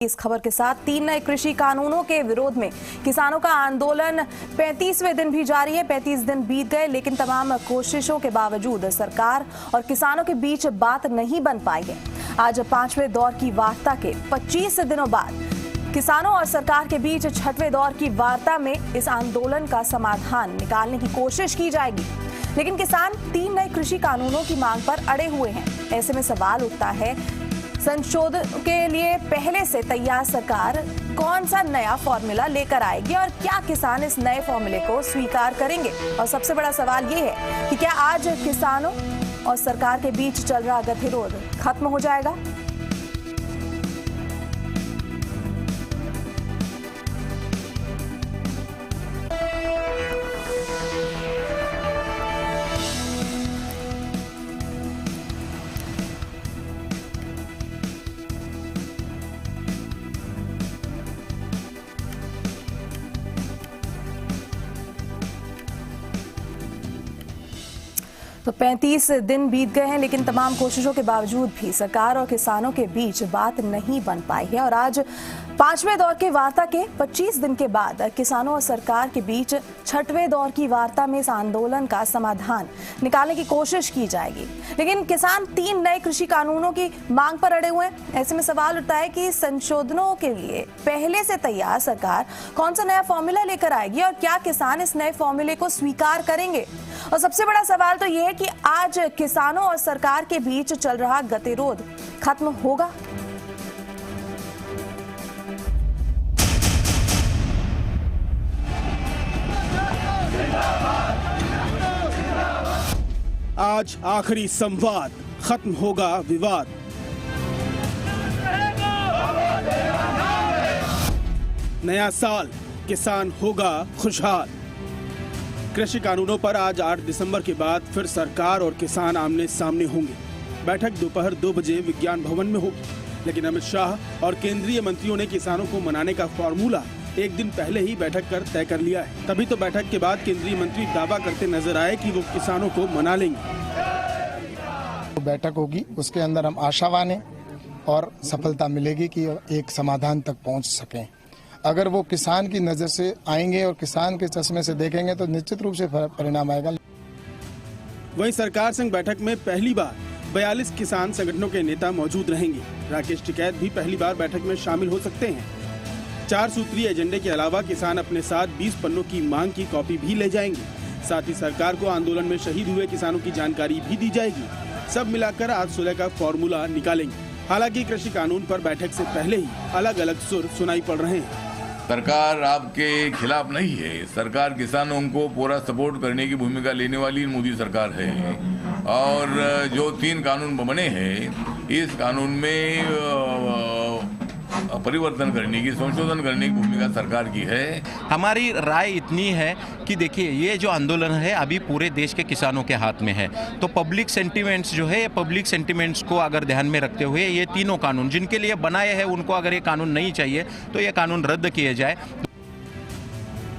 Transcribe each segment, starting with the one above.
इस खबर के साथ 3 नए कृषि कानूनों के विरोध में किसानों का आंदोलन 35वें दिन भी जारी है। 35 दिन बीत गए, लेकिन तमाम कोशिशों के बावजूद सरकार और किसानों के बीच बात नहीं बन पाई है। आज 5वें दौर की वार्ता के 25 दिनों बाद किसानों और सरकार के बीच 6वें दौर की वार्ता में इस आंदोलन का समाधान निकालने की कोशिश की जाएगी, लेकिन किसान 3 नए कृषि कानूनों की मांग पर अड़े हुए हैं। ऐसे में सवाल उठता है, संशोधन के लिए पहले से तैयार सरकार कौन सा नया फॉर्मूला लेकर आएगी और क्या किसान इस नए फॉर्मूले को स्वीकार करेंगे? और सबसे बड़ा सवाल ये है कि क्या आज किसानों और सरकार के बीच चल रहा गतिरोध खत्म हो जाएगा? तो 35 दिन बीत गए हैं, लेकिन तमाम कोशिशों के बावजूद भी सरकार और किसानों के बीच बात नहीं बन पाई है। और आज 5वें दौर के वार्ता के 25 दिन के बाद किसानों और सरकार के बीच 6वें दौर की वार्ता में इस आंदोलन का समाधान निकालने की कोशिश की जाएगी, लेकिन किसान 3 नए कृषि कानूनों की मांग पर अड़े हुए हैं। ऐसे में सवाल उठता है कि संशोधनों के लिए पहले से तैयार सरकार कौन सा नया फॉर्मूला लेकर आएगी और क्या किसान इस नए फॉर्मूले को स्वीकार करेंगे? और सबसे बड़ा सवाल तो यह है कि आज किसानों और सरकार के बीच चल रहा गतिरोध खत्म होगा? आज आखिरी संवाद, खत्म होगा विवाद। नया साल, किसान होगा खुशहाल। कृषि कानूनों पर आज 8 दिसंबर के बाद फिर सरकार और किसान आमने सामने होंगे। बैठक दोपहर 2 बजे विज्ञान भवन में होगी, लेकिन अमित शाह और केंद्रीय मंत्रियों ने किसानों को मनाने का फॉर्मूला एक दिन पहले ही बैठक कर तय कर लिया है। तभी तो बैठक के बाद केंद्रीय मंत्री दावा करते नजर आए कि वो किसानों को मना लेंगे। तो बैठक होगी, उसके अंदर हम आशावान हैं और सफलता मिलेगी कि एक समाधान तक पहुंच सकें। अगर वो किसान की नजर से आएंगे और किसान के चश्मे से देखेंगे तो निश्चित रूप से परिणाम आएगा। वहीं सरकार संग बैठक में पहली बार 42 किसान संगठनों के नेता मौजूद रहेंगे। राकेश टिकैत भी पहली बार बैठक में शामिल हो सकते हैं। 4 सूत्रीय एजेंडे के अलावा किसान अपने साथ 20 पन्नों की मांग की कॉपी भी ले जाएंगे। साथ ही सरकार को आंदोलन में शहीद हुए किसानों की जानकारी भी दी जाएगी। सब मिलाकर आज सुलह का फॉर्मूला निकालेंगे। हालांकि कृषि कानून पर बैठक से पहले ही अलग अलग सुर सुनाई पड़ रहे हैं। सरकार आपके खिलाफ नहीं है, सरकार किसानों को पूरा सपोर्ट करने की भूमिका लेने वाली मोदी सरकार है। और जो 3 कानून बने हैं, इस कानून में परिवर्तन करने की, संशोधन करने की भूमिका सरकार की है। हमारी राय इतनी है कि देखिए, ये जो आंदोलन है अभी पूरे देश के किसानों के हाथ में है, तो पब्लिक सेंटिमेंट्स जो है, पब्लिक सेंटिमेंट्स को अगर ध्यान में रखते हुए ये तीनों कानून जिनके लिए बनाए हैं, उनको अगर ये कानून नहीं चाहिए तो ये कानून रद्द किए जाए।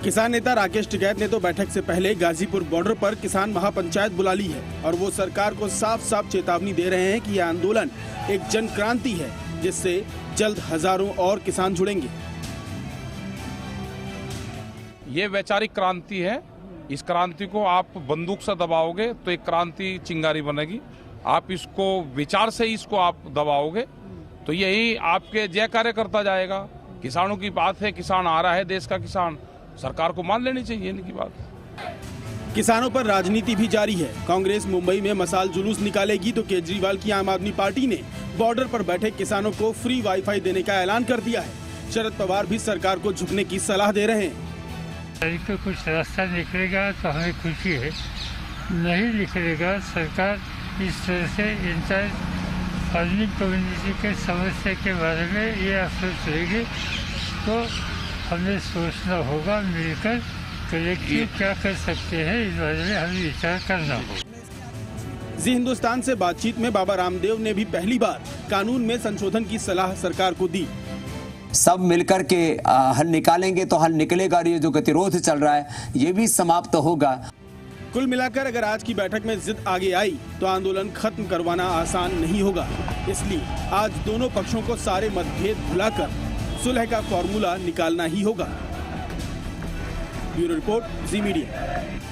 किसान नेता राकेश टिकैत ने तो बैठक से पहले गाजीपुर बॉर्डर पर किसान महापंचायत बुला ली है और वो सरकार को साफ साफ चेतावनी दे रहे हैं कि यह आंदोलन एक जन क्रांति है, जिससे जल्द हजारों और किसान जुड़ेंगे। ये वैचारिक क्रांति है। इस क्रांति को आप बंदूक से दबाओगे तो एक क्रांति चिंगारी बनेगी। आप इसको विचार से इसको आप दबाओगे तो यही आपके जयकारे करता जाएगा। किसानों की बात है, किसान आ रहा है, देश का किसान, सरकार को मान लेनी चाहिए इनकी बात। किसानों पर राजनीति भी जारी है। कांग्रेस मुंबई में मसाल जुलूस निकालेगी तो केजरीवाल की आम आदमी पार्टी ने बॉर्डर पर बैठे किसानों को फ्री वाईफाई देने का ऐलान कर दिया है। शरद पवार भी सरकार को झुकने की सलाह दे रहे हैं। तो कुछ रास्ता निकलेगा तो हमें खुशी है, नहीं निकलेगा सरकार इस तरह से इंटर फार्मिंग कम्युनिटी के समस्या के बारे में ये अफसोस लेगी, तो हमें सोचना होगा मिलकर कलेक्टिव क्या कर सकते हैं, इस बारे में हमें विचार करना होगा। जी हिंदुस्तान से बातचीत में बाबा रामदेव ने भी पहली बार कानून में संशोधन की सलाह सरकार को दी। सब मिलकर के हल निकालेंगे तो हल निकलेगा और ये जो गतिरोध चल रहा है ये भी समाप्त होगा। कुल मिलाकर अगर आज की बैठक में जिद आगे आई तो आंदोलन खत्म करवाना आसान नहीं होगा। इसलिए आज दोनों पक्षों को सारे मतभेद भुलाकर सुलह का फॉर्मूला निकालना ही होगा। ब्यूरो रिपोर्ट, जी मीडिया।